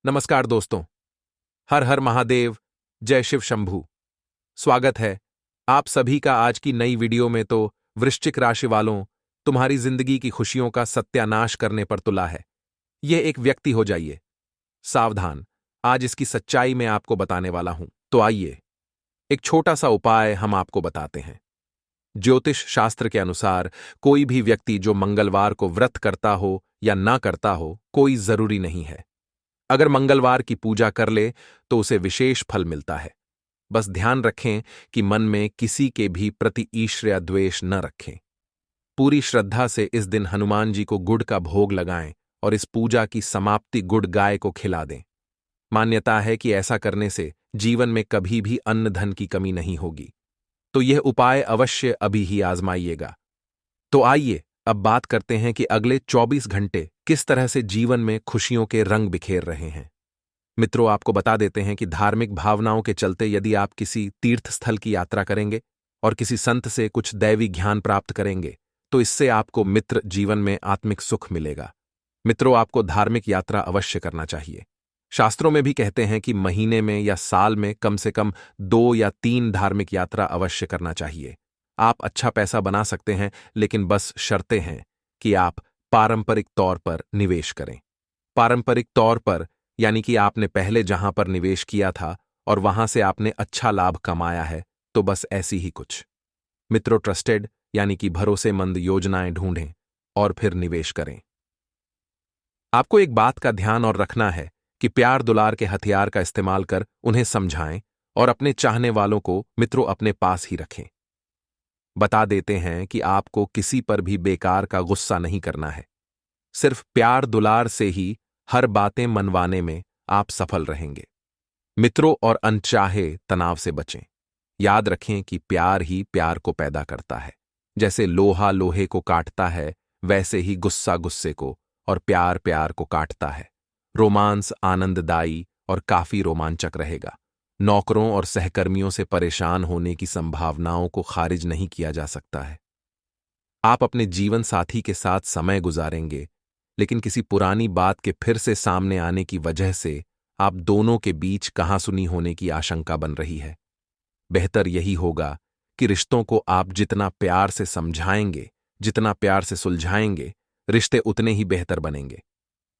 नमस्कार दोस्तों। हर हर महादेव। जय शिव शंभू। स्वागत है आप सभी का आज की नई वीडियो में। तो वृश्चिक राशि वालों, तुम्हारी जिंदगी की खुशियों का सत्यानाश करने पर तुला है। यह एक व्यक्ति हो जाइए सावधान। आज इसकी सच्चाई मैं आपको बताने वाला हूं। तो आइए एक छोटा सा उपाय हम आपको बताते हैं। ज्योतिष शास्त्र के अनुसार कोई भी व्यक्ति जो मंगलवार को व्रत करता हो या ना करता हो, कोई जरूरी नहीं है। अगर मंगलवार की पूजा कर ले तो उसे विशेष फल मिलता है। बस ध्यान रखें कि मन में किसी के भी प्रति ईर्ष्या या द्वेष न रखें। पूरी श्रद्धा से इस दिन हनुमान जी को गुड़ का भोग लगाएं और इस पूजा की समाप्ति गुड़ गाय को खिला दें। मान्यता है कि ऐसा करने से जीवन में कभी भी अन्न धन की कमी नहीं होगी। तो यह उपाय अवश्य अभी ही आजमाइएगा। तो आइए अब बात करते हैं कि अगले 24 घंटे किस तरह से जीवन में खुशियों के रंग बिखेर रहे हैं। मित्रों, आपको बता देते हैं कि धार्मिक भावनाओं के चलते यदि आप किसी तीर्थ स्थल की यात्रा करेंगे और किसी संत से कुछ दैवी ज्ञान प्राप्त करेंगे तो इससे आपको मित्र जीवन में आत्मिक सुख मिलेगा। मित्रों, आपको धार्मिक यात्रा अवश्य करना चाहिए। शास्त्रों में भी कहते हैं कि महीने में या साल में कम से कम 2 या 3 धार्मिक यात्रा अवश्य करना चाहिए। आप अच्छा पैसा बना सकते हैं, लेकिन बस शर्तें हैं कि आप पारंपरिक तौर पर निवेश करें। पारंपरिक तौर पर यानी कि आपने पहले जहां पर निवेश किया था और वहां से आपने अच्छा लाभ कमाया है, तो बस ऐसी ही कुछ। मित्रों, ट्रस्टेड यानी कि भरोसेमंद योजनाएं ढूंढें और फिर निवेश करें। आपको एक बात का ध्यान और रखना है कि प्यार दुलार के हथियार का इस्तेमाल कर उन्हें समझाएं और अपने चाहने वालों को मित्रों अपने पास ही रखें। बता देते हैं कि आपको किसी पर भी बेकार का गुस्सा नहीं करना है। सिर्फ प्यार दुलार से ही हर बातें मनवाने में आप सफल रहेंगे। मित्रों, और अनचाहे तनाव से बचें। याद रखें कि प्यार ही प्यार को पैदा करता है। जैसे लोहा लोहे को काटता है, वैसे ही गुस्सा गुस्से को और प्यार प्यार को काटता है। रोमांस आनंददायी और काफी रोमांचक रहेगा। नौकरों और सहकर्मियों से परेशान होने की संभावनाओं को खारिज नहीं किया जा सकता है। आप अपने जीवन साथी के साथ समय गुजारेंगे, लेकिन किसी पुरानी बात के फिर से सामने आने की वजह से आप दोनों के बीच कहासुनी होने की आशंका बन रही है। बेहतर यही होगा कि रिश्तों को आप जितना प्यार से समझाएंगे, जितना प्यार से सुलझाएंगे, रिश्ते उतने ही बेहतर बनेंगे।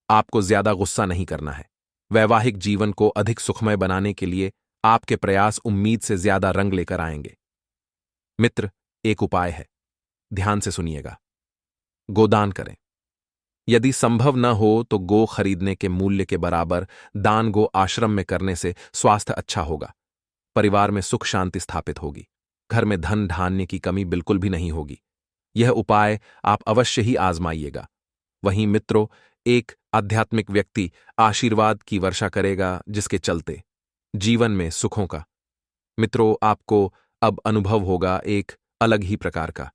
आपको ज्यादा गुस्सा नहीं करना है। वैवाहिक जीवन को अधिक सुखमय बनाने के लिए आपके प्रयास उम्मीद से ज्यादा रंग लेकर आएंगे। मित्र, एक उपाय है, ध्यान से सुनिएगा। गोदान करें। यदि संभव न हो तो गो खरीदने के मूल्य के बराबर दान गो आश्रम में करने से स्वास्थ्य अच्छा होगा, परिवार में सुख शांति स्थापित होगी, घर में धन धान्य की कमी बिल्कुल भी नहीं होगी। यह उपाय आप अवश्य ही आजमाइएगा। वहीं मित्रों, एक आध्यात्मिक व्यक्ति आशीर्वाद की वर्षा करेगा, जिसके चलते जीवन में सुखों का मित्रों आपको अब अनुभव होगा। एक अलग ही प्रकार का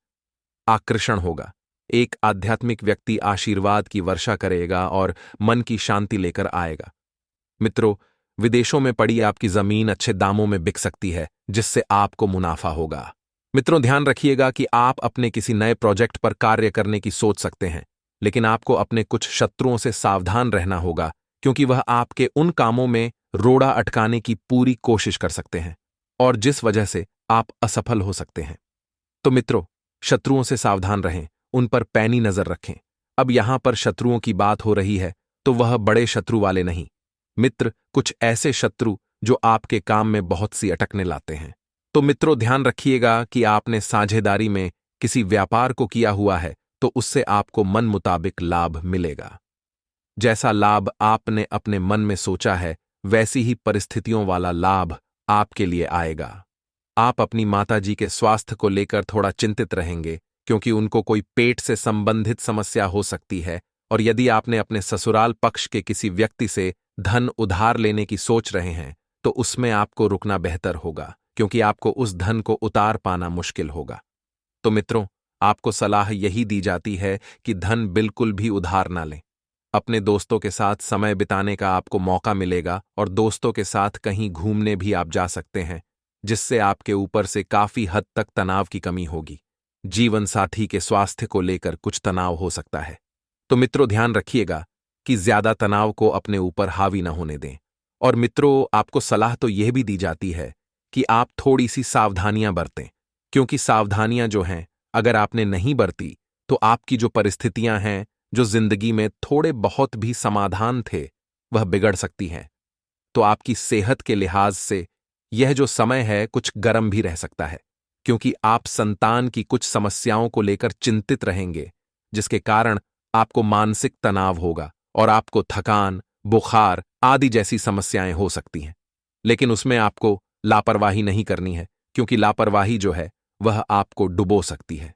आकर्षण होगा। एक आध्यात्मिक व्यक्ति आशीर्वाद की वर्षा करेगा और मन की शांति लेकर आएगा। मित्रों, विदेशों में पड़ी आपकी जमीन अच्छे दामों में बिक सकती है, जिससे आपको मुनाफा होगा। मित्रों, ध्यान रखिएगा कि आप अपने किसी नए प्रोजेक्ट पर कार्य करने की सोच सकते हैं, लेकिन आपको अपने कुछ शत्रुओं से सावधान रहना होगा, क्योंकि वह आपके उन कामों में रोड़ा अटकाने की पूरी कोशिश कर सकते हैं और जिस वजह से आप असफल हो सकते हैं। तो मित्रों, शत्रुओं से सावधान रहें, उन पर पैनी नजर रखें। अब यहां पर शत्रुओं की बात हो रही है तो वह बड़े शत्रु वाले नहीं। मित्र, कुछ ऐसे शत्रु जो आपके काम में बहुत सी अटकने लाते हैं। तो मित्रों, ध्यान रखिएगा कि आपने साझेदारी में किसी व्यापार को किया हुआ है तो उससे आपको मन मुताबिक लाभ मिलेगा। जैसा लाभ आपने अपने मन में सोचा है, वैसी ही परिस्थितियों वाला लाभ आपके लिए आएगा। आप अपनी माताजी के स्वास्थ्य को लेकर थोड़ा चिंतित रहेंगे, क्योंकि उनको कोई पेट से संबंधित समस्या हो सकती है। और यदि आपने अपने ससुराल पक्ष के किसी व्यक्ति से धन उधार लेने की सोच रहे हैं तो उसमें आपको रुकना बेहतर होगा, क्योंकि आपको उस धन को उतार पाना मुश्किल होगा। तो मित्रों, आपको सलाह यही दी जाती है कि धन बिल्कुल भी उधार ना लें। अपने दोस्तों के साथ समय बिताने का आपको मौका मिलेगा और दोस्तों के साथ कहीं घूमने भी आप जा सकते हैं, जिससे आपके ऊपर से काफी हद तक तनाव की कमी होगी। जीवन साथी के स्वास्थ्य को लेकर कुछ तनाव हो सकता है। तो मित्रों, ध्यान रखिएगा कि ज्यादा तनाव को अपने ऊपर हावी न होने दें। और मित्रों, आपको सलाह तो यह भी दी जाती है कि आप थोड़ी सी सावधानियां बरतें, क्योंकि सावधानियां जो हैं, अगर आपने नहीं बरती तो आपकी जो परिस्थितियां हैं, जो जिंदगी में थोड़े बहुत भी समाधान थे, वह बिगड़ सकती हैं। तो आपकी सेहत के लिहाज से यह जो समय है कुछ गर्म भी रह सकता है, क्योंकि आप संतान की कुछ समस्याओं को लेकर चिंतित रहेंगे, जिसके कारण आपको मानसिक तनाव होगा और आपको थकान, बुखार आदि जैसी समस्याएं हो सकती हैं। लेकिन उसमें आपको लापरवाही नहीं करनी है, क्योंकि लापरवाही जो है वह आपको डुबो सकती है।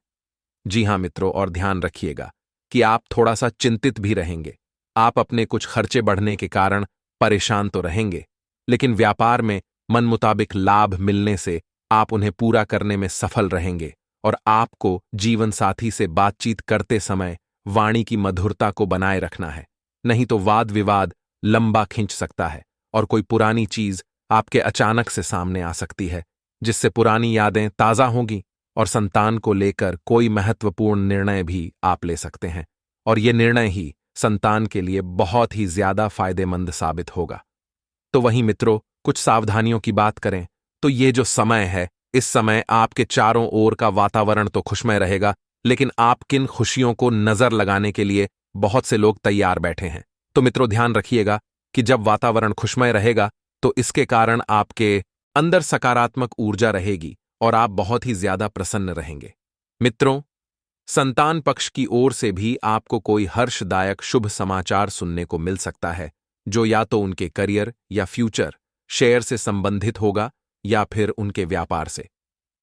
जी हां मित्रों, और ध्यान रखिएगा कि आप थोड़ा सा चिंतित भी रहेंगे। आप अपने कुछ खर्चे बढ़ने के कारण परेशान तो रहेंगे, लेकिन व्यापार में मन मुताबिक लाभ मिलने से आप उन्हें पूरा करने में सफल रहेंगे। और आपको जीवन साथी से बातचीत करते समय वाणी की मधुरता को बनाए रखना है, नहीं तो वाद विवाद लंबा खिंच सकता है और कोई पुरानी चीज आपके अचानक से सामने आ सकती है, जिससे पुरानी यादें ताजा होंगी और संतान को लेकर कोई महत्वपूर्ण निर्णय भी आप ले सकते हैं। और यह निर्णय ही संतान के लिए बहुत ही ज्यादा फायदेमंद साबित होगा। तो वहीं मित्रों, कुछ सावधानियों की बात करें तो ये जो समय है, इस समय आपके चारों ओर का वातावरण तो खुशमय रहेगा, लेकिन आप किन खुशियों को नजर लगाने के लिए बहुत से लोग तैयार बैठे हैं। तो मित्रों, ध्यान रखिएगा कि जब वातावरण खुशमय रहेगा तो इसके कारण आपके अंदर सकारात्मक ऊर्जा रहेगी और आप बहुत ही ज्यादा प्रसन्न रहेंगे। मित्रों, संतान पक्ष की ओर से भी आपको कोई हर्षदायक शुभ समाचार सुनने को मिल सकता है, जो या तो उनके करियर या फ्यूचर शेयर से संबंधित होगा या फिर उनके व्यापार से।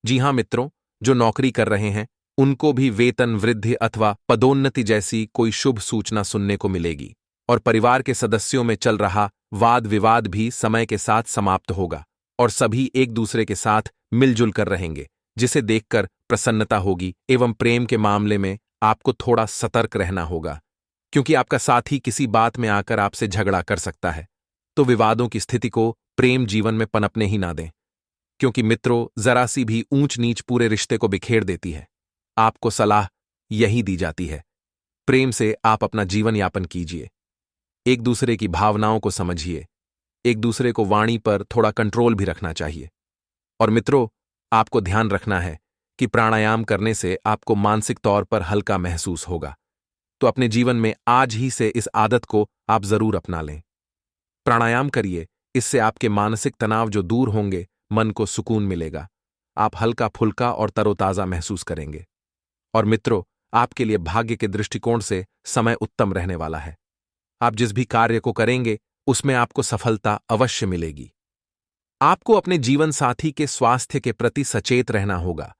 जी हां मित्रों, जो नौकरी कर रहे हैं उनको भी वेतन वृद्धि अथवा पदोन्नति जैसी कोई शुभ सूचना सुनने को मिलेगी। और परिवार के सदस्यों में चल रहा वाद विवाद भी समय के साथ समाप्त होगा और सभी एक दूसरे के साथ मिलजुल कर रहेंगे, जिसे देखकर प्रसन्नता होगी। एवं प्रेम के मामले में आपको थोड़ा सतर्क रहना होगा, क्योंकि आपका साथी किसी बात में आकर आपसे झगड़ा कर सकता है। तो विवादों की स्थिति को प्रेम जीवन में पनपने ही ना दें, क्योंकि मित्रों, जरा सी भी ऊंच नीच पूरे रिश्ते को बिखेर देती है। आपको सलाह यही दी जाती है, प्रेम से आप अपना जीवन यापन कीजिए, एक दूसरे की भावनाओं को समझिए, एक दूसरे को वाणी पर थोड़ा कंट्रोल भी रखना चाहिए। और मित्रों, आपको ध्यान रखना है कि प्राणायाम करने से आपको मानसिक तौर पर हल्का महसूस होगा। तो अपने जीवन में आज ही से इस आदत को आप जरूर अपना लें। प्राणायाम करिए, इससे आपके मानसिक तनाव जो दूर होंगे, मन को सुकून मिलेगा, आप हल्का फुल्का और तरोताजा महसूस करेंगे। और मित्रों, आपके लिए भाग्य के दृष्टिकोण से समय उत्तम रहने वाला है। आप जिस भी कार्य को करेंगे उसमें आपको सफलता अवश्य मिलेगी। आपको अपने जीवन साथी के स्वास्थ्य के प्रति सचेत रहना होगा,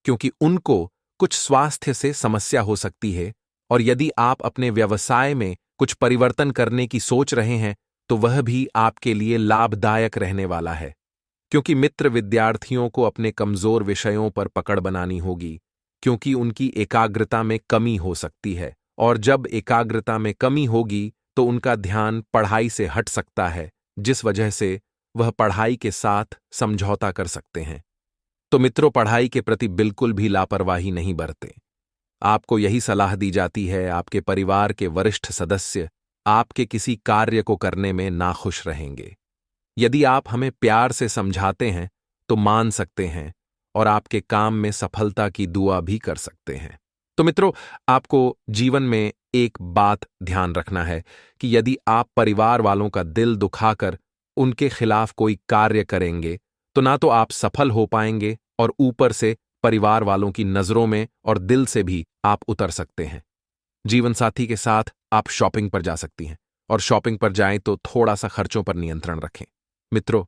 क्योंकि उनको कुछ स्वास्थ्य से समस्या हो सकती है। और यदि आप अपने व्यवसाय में कुछ परिवर्तन करने की सोच रहे हैं तो वह भी आपके लिए लाभदायक रहने वाला है, क्योंकि मित्र विद्यार्थियों को अपने कमजोर विषयों पर पकड़ बनानी होगी, क्योंकि उनकी एकाग्रता में कमी हो सकती है। और जब एकाग्रता में कमी होगी तो उनका ध्यान पढ़ाई से हट सकता है, जिस वजह से वह पढ़ाई के साथ समझौता कर सकते हैं। तो मित्रों, पढ़ाई के प्रति बिल्कुल भी लापरवाही नहीं बरतें। आपको यही सलाह दी जाती है। आपके परिवार के वरिष्ठ सदस्य आपके किसी कार्य को करने में नाखुश रहेंगे। यदि आप हमें प्यार से समझाते हैं तो मान सकते हैं और आपके काम में सफलता की दुआ भी कर सकते हैं। तो मित्रों, आपको जीवन में एक बात ध्यान रखना है कि यदि आप परिवार वालों का दिल दुखाकर उनके खिलाफ कोई कार्य करेंगे तो ना तो आप सफल हो पाएंगे और ऊपर से परिवार वालों की नजरों में और दिल से भी आप उतर सकते हैं। जीवन साथी के साथ आप शॉपिंग पर जा सकती हैं, और शॉपिंग पर जाएं तो थोड़ा सा खर्चों पर नियंत्रण रखें मित्रों,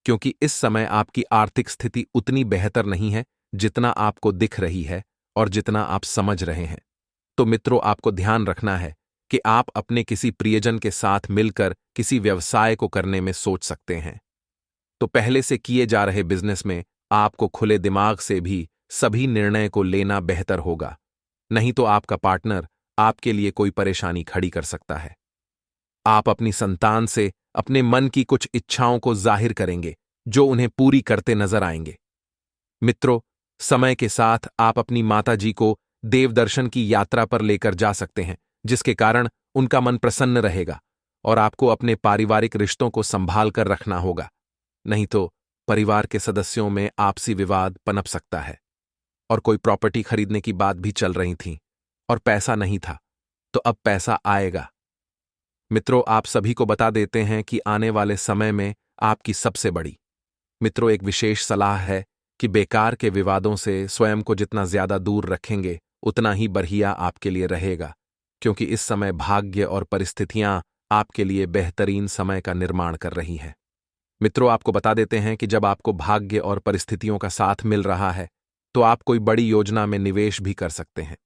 क्योंकि इस समय आपकी आर्थिक स्थिति उतनी बेहतर नहीं है जितना आपको दिख रही है और जितना आप समझ रहे हैं। तो मित्रों, आपको ध्यान रखना है कि आप अपने किसी प्रियजन के साथ मिलकर किसी व्यवसाय को करने में सोच सकते हैं। तो पहले से किए जा रहे बिजनेस में आपको खुले दिमाग से भी सभी निर्णय को लेना बेहतर होगा, नहीं तो आपका पार्टनर आपके लिए कोई परेशानी खड़ी कर सकता है। आप अपनी संतान से अपने मन की कुछ इच्छाओं को जाहिर करेंगे जो उन्हें पूरी करते नजर आएंगे। मित्रों, समय के साथ आप अपनी माताजी को देवदर्शन की यात्रा पर लेकर जा सकते हैं, जिसके कारण उनका मन प्रसन्न रहेगा और आपको अपने पारिवारिक रिश्तों को संभाल कर रखना होगा, नहीं तो परिवार के सदस्यों में आपसी विवाद पनप सकता है। और कोई प्रॉपर्टी खरीदने की बात भी चल रही थी और पैसा नहीं था, तो अब पैसा आएगा। मित्रों, आप सभी को बता देते हैं कि आने वाले समय में आपकी सबसे बड़ी मित्रों एक विशेष सलाह है कि बेकार के विवादों से स्वयं को जितना ज्यादा दूर रखेंगे उतना ही बढ़िया आपके लिए रहेगा, क्योंकि इस समय भाग्य और परिस्थितियां आपके लिए बेहतरीन समय का निर्माण कर रही हैं। मित्रों, आपको बता देते हैं कि जब आपको भाग्य और परिस्थितियों का साथ मिल रहा है तो आप कोई बड़ी योजना में निवेश भी कर सकते हैं।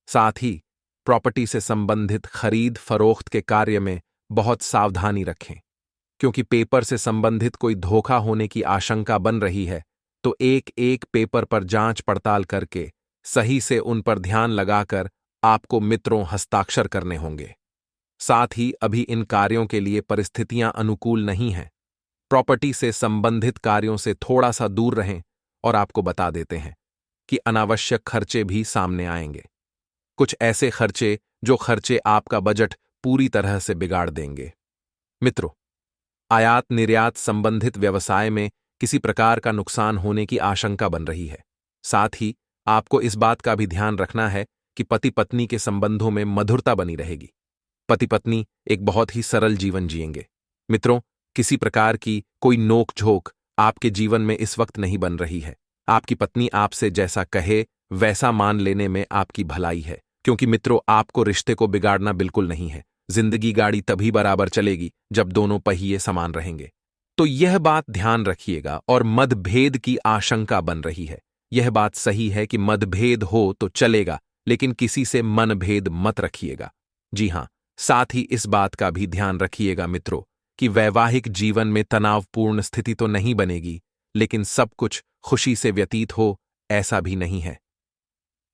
साथ ही प्रॉपर्टी से संबंधित खरीद फरोख्त के कार्य में बहुत सावधानी रखें, क्योंकि पेपर से संबंधित कोई धोखा होने की आशंका बन रही है, तो एक एक पेपर पर जांच पड़ताल करके सही से उन पर ध्यान लगाकर आपको मित्रों हस्ताक्षर करने होंगे। साथ ही अभी इन कार्यों के लिए परिस्थितियां अनुकूल नहीं हैं। प्रॉपर्टी से संबंधित कार्यों से थोड़ा सा दूर रहें और आपको बता देते हैं कि अनावश्यक खर्चे भी सामने आएंगे। कुछ ऐसे खर्चे जो खर्चे आपका बजट पूरी तरह से बिगाड़ देंगे। मित्रों, आयात निर्यात संबंधित व्यवसाय में किसी प्रकार का नुकसान होने की आशंका बन रही है। साथ ही आपको इस बात का भी ध्यान रखना है कि पति पत्नी के संबंधों में मधुरता बनी रहेगी। पति पत्नी एक बहुत ही सरल जीवन जिएंगे। मित्रों, किसी प्रकार की कोई नोक झोंक आपके जीवन में इस वक्त नहीं बन रही है। आपकी पत्नी आपसे जैसा कहे वैसा मान लेने में आपकी भलाई है, क्योंकि मित्रों आपको रिश्ते को बिगाड़ना बिल्कुल नहीं है। जिंदगी गाड़ी तभी बराबर चलेगी जब दोनों पहिए समान रहेंगे। तो यह बात ध्यान रखिएगा। और मतभेद की आशंका बन रही है। यह बात सही है कि मतभेद हो तो चलेगा, लेकिन किसी से मनभेद मत रखिएगा। जी हां, साथ ही इस बात का भी ध्यान रखिएगा मित्रों कि वैवाहिक जीवन में तनावपूर्ण स्थिति तो नहीं बनेगी, लेकिन सब कुछ खुशी से व्यतीत हो ऐसा भी नहीं है।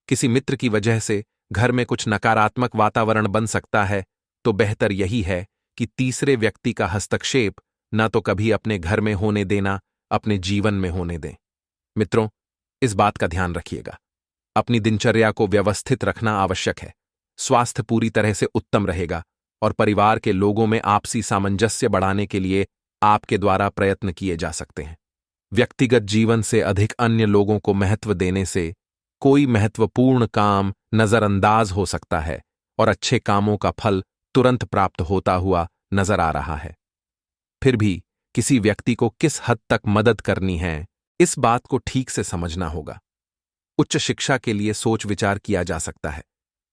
किसी मित्र की वजह से घर में कुछ नकारात्मक वातावरण बन सकता है, तो बेहतर यही है कि तीसरे व्यक्ति का हस्तक्षेप न तो कभी अपने घर में होने देना, अपने जीवन में होने दें। मित्रों, इस बात का ध्यान रखिएगा। अपनी दिनचर्या को व्यवस्थित रखना आवश्यक है। स्वास्थ्य पूरी तरह से उत्तम रहेगा और परिवार के लोगों में आपसी सामंजस्य बढ़ाने के लिए आपके द्वारा प्रयत्न किए जा सकते हैं। व्यक्तिगत जीवन से अधिक अन्य लोगों को महत्व देने से कोई महत्वपूर्ण काम नजरअंदाज हो सकता है और अच्छे कामों का फल तुरंत प्राप्त होता हुआ नजर आ रहा है। फिर भी किसी व्यक्ति को किस हद तक मदद करनी है, इस बात को ठीक से समझना होगा। उच्च शिक्षा के लिए सोच विचार किया जा सकता है,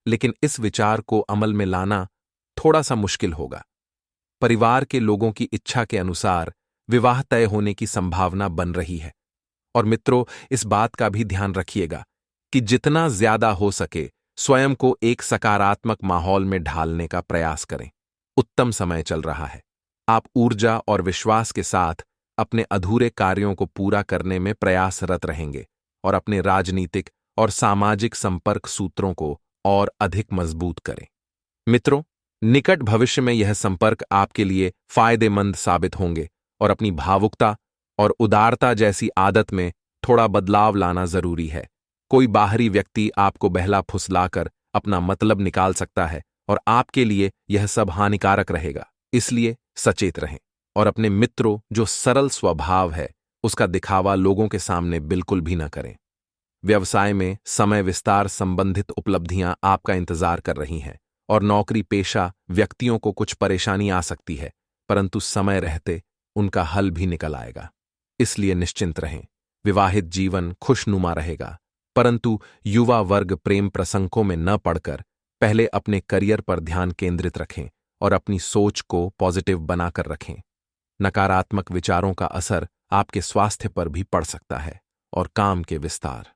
लेकिन इस विचार को अमल में लाना थोड़ा सा मुश्किल होगा। परिवार के लोगों की इच्छा के अनुसार विवाह तय होने की संभावना बन रही है। और मित्रों, इस बात का भी ध्यान रखिएगा कि जितना ज्यादा हो सके स्वयं को एक सकारात्मक माहौल में ढालने का प्रयास करें। उत्तम समय चल रहा है। आप ऊर्जा और विश्वास के साथ अपने अधूरे कार्यों को पूरा करने में प्रयासरत रहेंगे और अपने राजनीतिक और सामाजिक संपर्क सूत्रों को और अधिक मजबूत करें। मित्रों, निकट भविष्य में यह संपर्क आपके लिए फायदेमंद साबित होंगे और अपनी भावुकता और उदारता जैसी आदत में थोड़ा बदलाव लाना जरूरी है। कोई बाहरी व्यक्ति आपको बहला फुसलाकर अपना मतलब निकाल सकता है और आपके लिए यह सब हानिकारक रहेगा। इसलिए सचेत रहें और अपने मित्रों जो सरल स्वभाव है उसका दिखावा लोगों के सामने बिल्कुल भी न करें। व्यवसाय में समय विस्तार संबंधित उपलब्धियां आपका इंतजार कर रही हैं और नौकरी पेशा व्यक्तियों को कुछ परेशानी आ सकती है, परंतु समय रहते उनका हल भी निकल आएगा। इसलिए निश्चिंत रहें। विवाहित जीवन खुशनुमा रहेगा, परंतु युवा वर्ग प्रेम प्रसंगों में न पड़कर पहले अपने करियर पर ध्यान केंद्रित रखें और अपनी सोच को पॉजिटिव बनाकर रखें। नकारात्मक विचारों का असर आपके स्वास्थ्य पर भी पड़ सकता है और काम के विस्तार।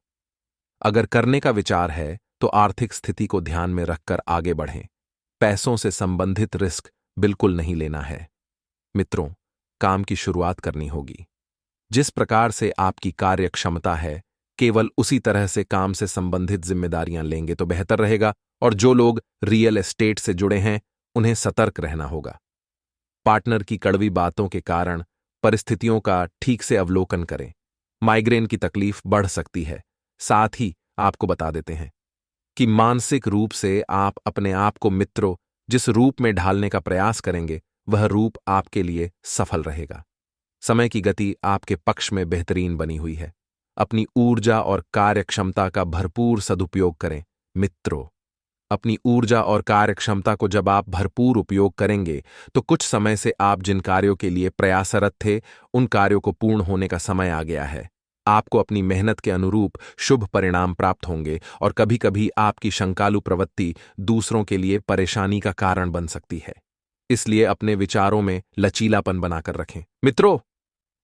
अगर करने का विचार है तो आर्थिक स्थिति को ध्यान में रखकर आगे बढ़ें। पैसों से संबंधित रिस्क बिल्कुल नहीं लेना है। मित्रों, काम की शुरुआत करनी होगी। जिस प्रकार से आपकी कार्य क्षमता है, केवल उसी तरह से काम से संबंधित जिम्मेदारियां लेंगे तो बेहतर रहेगा। और जो लोग रियल एस्टेट से जुड़े हैं उन्हें सतर्क रहना होगा। पार्टनर की कड़वी बातों के कारण परिस्थितियों का ठीक से अवलोकन करें। माइग्रेन की तकलीफ बढ़ सकती है। साथ ही आपको बता देते हैं कि मानसिक रूप से आप अपने आप को मित्रों जिस रूप में ढालने का प्रयास करेंगे वह रूप आपके लिए सफल रहेगा। समय की गति आपके पक्ष में बेहतरीन बनी हुई है। अपनी ऊर्जा और कार्यक्षमता का भरपूर सदुपयोग करें। मित्रों, अपनी ऊर्जा और कार्यक्षमता को जब आप भरपूर उपयोग करेंगे तो कुछ समय से आप जिन कार्यों के लिए प्रयासरत थे उन कार्यों को पूर्ण होने का समय आ गया है। आपको अपनी मेहनत के अनुरूप शुभ परिणाम प्राप्त होंगे और कभी-कभी आपकी शंकालु प्रवृत्ति दूसरों के लिए परेशानी का कारण बन सकती है। इसलिए अपने विचारों में लचीलापन बनाकर रखें। मित्रों,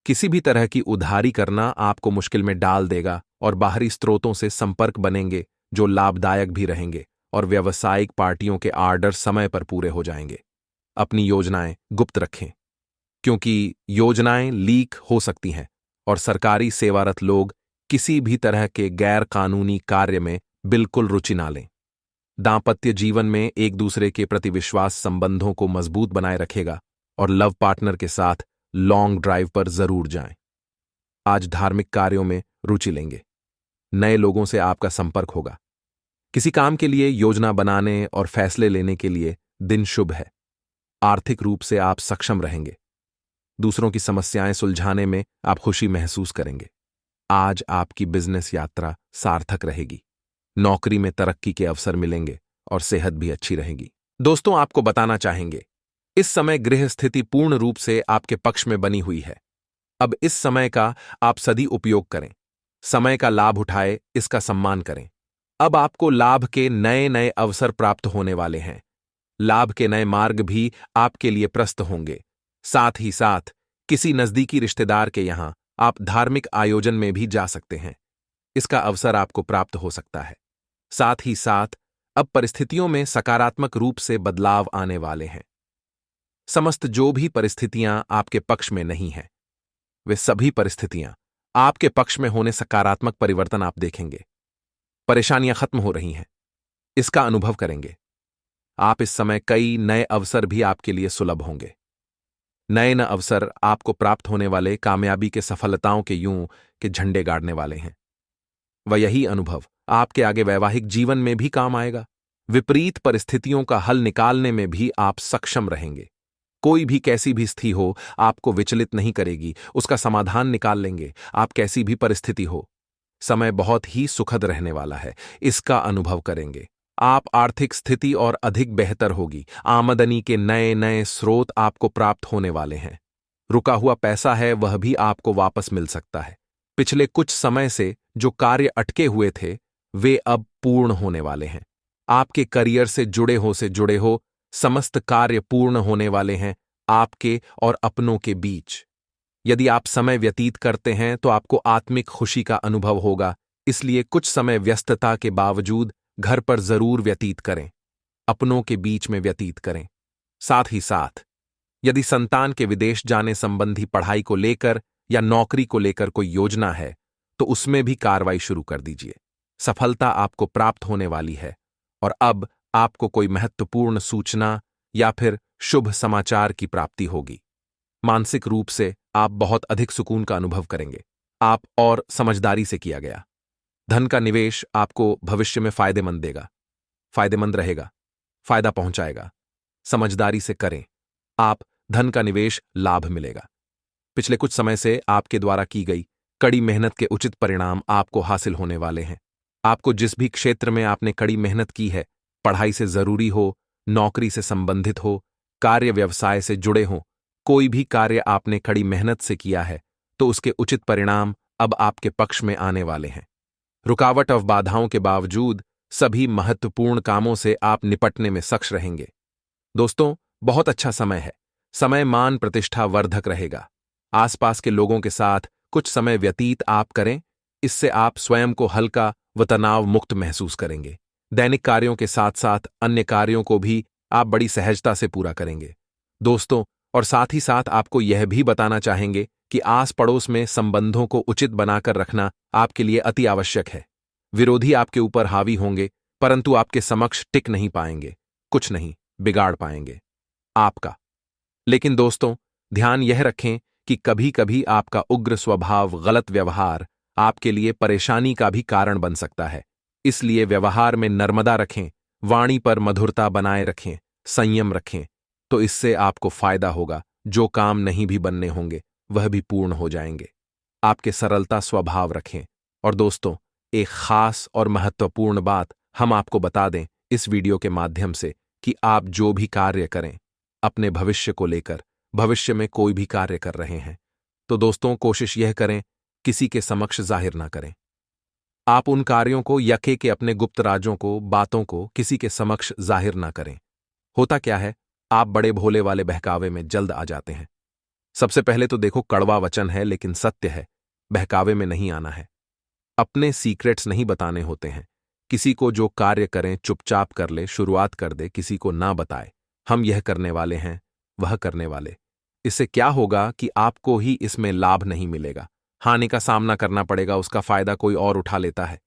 किसी भी तरह की उधारी करना आपको मुश्किल में डाल देगा और बाहरी स्रोतों से संपर्क बनेंगे जो लाभदायक भी रहेंगे और व्यावसायिक पार्टियों के आर्डर समय पर पूरे हो जाएंगे। अपनी योजनाएं गुप्त रखें, क्योंकि योजनाएं लीक हो सकती हैं और सरकारी सेवारत लोग किसी भी तरह के गैर कानूनी कार्य में बिल्कुल रुचि ना लें। दांपत्य जीवन में एक दूसरे के प्रति विश्वास संबंधों को मजबूत बनाए रखेगा और लव पार्टनर के साथ लॉन्ग ड्राइव पर जरूर जाएं। आज धार्मिक कार्यों में रुचि लेंगे। नए लोगों से आपका संपर्क होगा। किसी काम के लिए योजना बनाने और फैसले लेने के लिए दिन शुभ है। आर्थिक रूप से आप सक्षम रहेंगे। दूसरों की समस्याएं सुलझाने में आप खुशी महसूस करेंगे। आज आपकी बिजनेस यात्रा सार्थक रहेगी। नौकरी में तरक्की के अवसर मिलेंगे और सेहत भी अच्छी रहेगी। दोस्तों, आपको बताना चाहेंगे, इस समय गृह स्थिति पूर्ण रूप से आपके पक्ष में बनी हुई है। अब इस समय का आप सदी उपयोग करें। समय का लाभ उठाए, इसका सम्मान करें। अब आपको लाभ के नए नए अवसर प्राप्त होने वाले हैं। लाभ के नए मार्ग भी आपके लिए प्रशस्त होंगे। साथ ही साथ किसी नजदीकी रिश्तेदार के यहां आप धार्मिक आयोजन में भी जा सकते हैं। इसका अवसर आपको प्राप्त हो सकता है। साथ ही साथ अब परिस्थितियों में सकारात्मक रूप से बदलाव आने वाले हैं। समस्त जो भी परिस्थितियां आपके पक्ष में नहीं हैं, वे सभी परिस्थितियां आपके पक्ष में होने सकारात्मक परिवर्तन आप देखेंगे। परेशानियां खत्म हो रही हैं, इसका अनुभव करेंगे। आप इस समय कई नए अवसर भी आपके लिए सुलभ होंगे। नए न अवसर आपको प्राप्त होने वाले कामयाबी के सफलताओं के यूं के झंडे गाड़ने वाले हैं। वह यही अनुभव आपके आगे वैवाहिक जीवन में भी काम आएगा। विपरीत परिस्थितियों का हल निकालने में भी आप सक्षम रहेंगे। कोई भी कैसी भी स्थिति हो आपको विचलित नहीं करेगी, उसका समाधान निकाल लेंगे। आप कैसी भी परिस्थिति हो, समय बहुत ही सुखद रहने वाला है, इसका अनुभव करेंगे। आप आर्थिक स्थिति और अधिक बेहतर होगी। आमदनी के नए नए स्रोत आपको प्राप्त होने वाले हैं। रुका हुआ पैसा है वह भी आपको वापस मिल सकता है। पिछले कुछ समय से जो कार्य अटके हुए थे वे अब पूर्ण होने वाले हैं। आपके करियर से जुड़े हो समस्त कार्य पूर्ण होने वाले हैं आपके और अपनों के बीच। यदि आप समय व्यतीत करते हैं तो आपको आत्मिक खुशी का अनुभव होगा, इसलिए कुछ समय व्यस्तता के बावजूद घर पर जरूर व्यतीत करें, अपनों के बीच में व्यतीत करें। साथ ही साथ यदि संतान के विदेश जाने संबंधी पढ़ाई को लेकर या नौकरी को लेकर कोई योजना है तो उसमें भी कार्रवाई शुरू कर दीजिए। सफलता आपको प्राप्त होने वाली है और अब आपको कोई महत्वपूर्ण सूचना या फिर शुभ समाचार की प्राप्ति होगी। मानसिक रूप से आप बहुत अधिक सुकून का अनुभव करेंगे। आप और समझदारी से किया गया धन का निवेश आपको भविष्य में फायदेमंद देगा, फायदेमंद रहेगा, फायदा पहुंचाएगा। समझदारी से करें, आप धन का निवेश लाभ मिलेगा। पिछले कुछ समय से आपके द्वारा की गई कड़ी मेहनत के उचित परिणाम आपको हासिल होने वाले हैं। आपको जिस भी क्षेत्र में आपने कड़ी मेहनत की है, पढ़ाई से जरूरी हो, नौकरी से संबंधित हो, कार्य व्यवसाय से जुड़े हो, कोई भी कार्य आपने कड़ी मेहनत से किया है तो उसके उचित परिणाम अब आपके पक्ष में आने वाले हैं। रुकावट और बाधाओं के बावजूद सभी महत्वपूर्ण कामों से आप निपटने में सक्षम रहेंगे। दोस्तों, बहुत अच्छा समय है। समय मान प्रतिष्ठा वर्धक रहेगा। आसपास के लोगों के साथ कुछ समय व्यतीत आप करें, इससे आप स्वयं को हल्का व तनाव मुक्त महसूस करेंगे। दैनिक कार्यों के साथ साथ अन्य कार्यों को भी आप बड़ी सहजता से पूरा करेंगे। दोस्तों, और साथ ही साथ आपको यह भी बताना चाहेंगे कि आस पड़ोस में संबंधों को उचित बनाकर रखना आपके लिए अति आवश्यक है। विरोधी आपके ऊपर हावी होंगे परंतु आपके समक्ष टिक नहीं पाएंगे, कुछ नहीं बिगाड़ पाएंगे आपका। लेकिन दोस्तों, ध्यान यह रखें कि कभी कभी आपका उग्र स्वभाव, गलत व्यवहार आपके लिए परेशानी का भी कारण बन सकता है। इसलिए व्यवहार में नर्मदा रखें, वाणी पर मधुरता बनाए रखें, संयम रखें, तो इससे आपको फायदा होगा। जो काम नहीं भी बनने होंगे वह भी पूर्ण हो जाएंगे। आपके सरलता स्वभाव रखें। और दोस्तों, एक खास और महत्वपूर्ण बात हम आपको बता दें इस वीडियो के माध्यम से कि आप जो भी कार्य करें अपने भविष्य को लेकर, भविष्य में कोई भी कार्य कर रहे हैं तो दोस्तों कोशिश यह करें किसी के समक्ष जाहिर ना करें। आप उन कार्यों को यके के अपने गुप्त राजों को, बातों को किसी के समक्ष जाहिर ना करें। होता क्या है, आप बड़े भोले वाले बहकावे में जल्द आ जाते हैं। सबसे पहले तो देखो, कड़वा वचन है लेकिन सत्य है, बहकावे में नहीं आना है। अपने सीक्रेट्स नहीं बताने होते हैं। किसी को जो कार्य करें चुपचाप कर ले, शुरुआत कर दे, किसी को ना बताए हम यह करने वाले हैं, वह करने वाले। इससे क्या होगा कि आपको ही इसमें लाभ नहीं मिलेगा, हानि का सामना करना पड़ेगा, उसका फायदा कोई और उठा लेता है।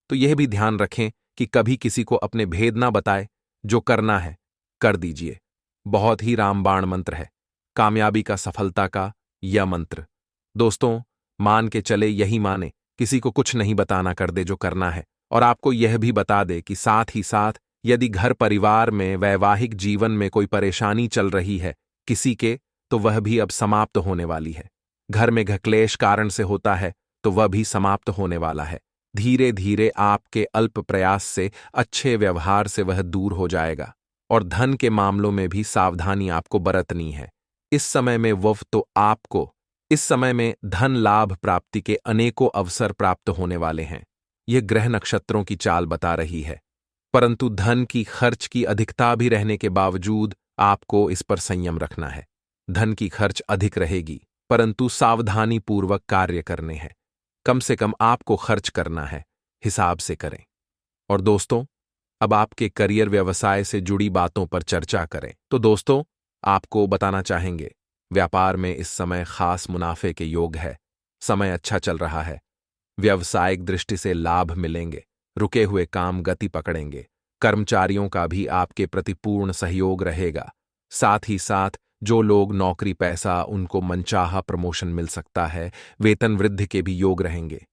तो यह भी ध्यान रखें कि कभी किसी को अपने भेद ना बताए। जो करना है कर दीजिए। बहुत ही रामबाण मंत्र है, कामयाबी का, सफलता का यह मंत्र। दोस्तों, मान के चले यही माने, किसी को कुछ नहीं बताना, कर दे जो करना है। और आपको यह भी बता दे कि साथ ही साथ यदि घर परिवार में, वैवाहिक जीवन में कोई परेशानी चल रही है किसी के, तो वह भी अब समाप्त होने वाली है। घर में घक्लेश कारण से होता है तो वह भी समाप्त होने वाला है। धीरे धीरे आपके अल्प प्रयास से, अच्छे व्यवहार से वह दूर हो जाएगा। और धन के मामलों में भी सावधानी आपको बरतनी है। इस समय में धन लाभ प्राप्ति के अनेकों अवसर प्राप्त होने वाले हैं। यह ग्रह नक्षत्रों की चाल बता रही है। परंतु धन की खर्च की अधिकता भी रहने के बावजूद आपको इस पर संयम रखना है। धन की खर्च अधिक रहेगी, परंतु सावधानी पूर्वक कार्य करने हैं। कम से कम आपको खर्च करना है, हिसाब से करें। और दोस्तों, अब आपके करियर व्यवसाय से जुड़ी बातों पर चर्चा करें। तो दोस्तों, आपको बताना चाहेंगे, व्यापार में इस समय खास मुनाफे के योग है। समय अच्छा चल रहा है। व्यावसायिक दृष्टि से लाभ मिलेंगे। रुके हुए काम गति पकड़ेंगे। कर्मचारियों का भी आपके प्रति पूर्ण सहयोग रहेगा। साथ ही साथ जो लोग नौकरी पैसा, उनको मनचाहा प्रमोशन मिल सकता है। वेतन वृद्धि के भी योग रहेंगे।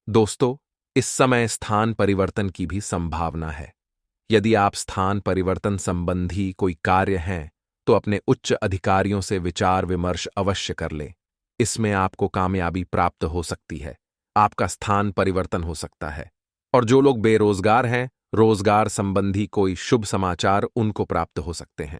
दोस्तों, इस समय स्थान परिवर्तन की भी संभावना है। यदि आप स्थान परिवर्तन संबंधी कोई कार्य हैं तो अपने उच्च अधिकारियों से विचार विमर्श अवश्य कर लें। इसमें आपको कामयाबी प्राप्त हो सकती है। आपका स्थान परिवर्तन हो सकता है। और जो लोग बेरोजगार हैं, रोजगार संबंधी कोई शुभ समाचार उनको प्राप्त हो सकते हैं।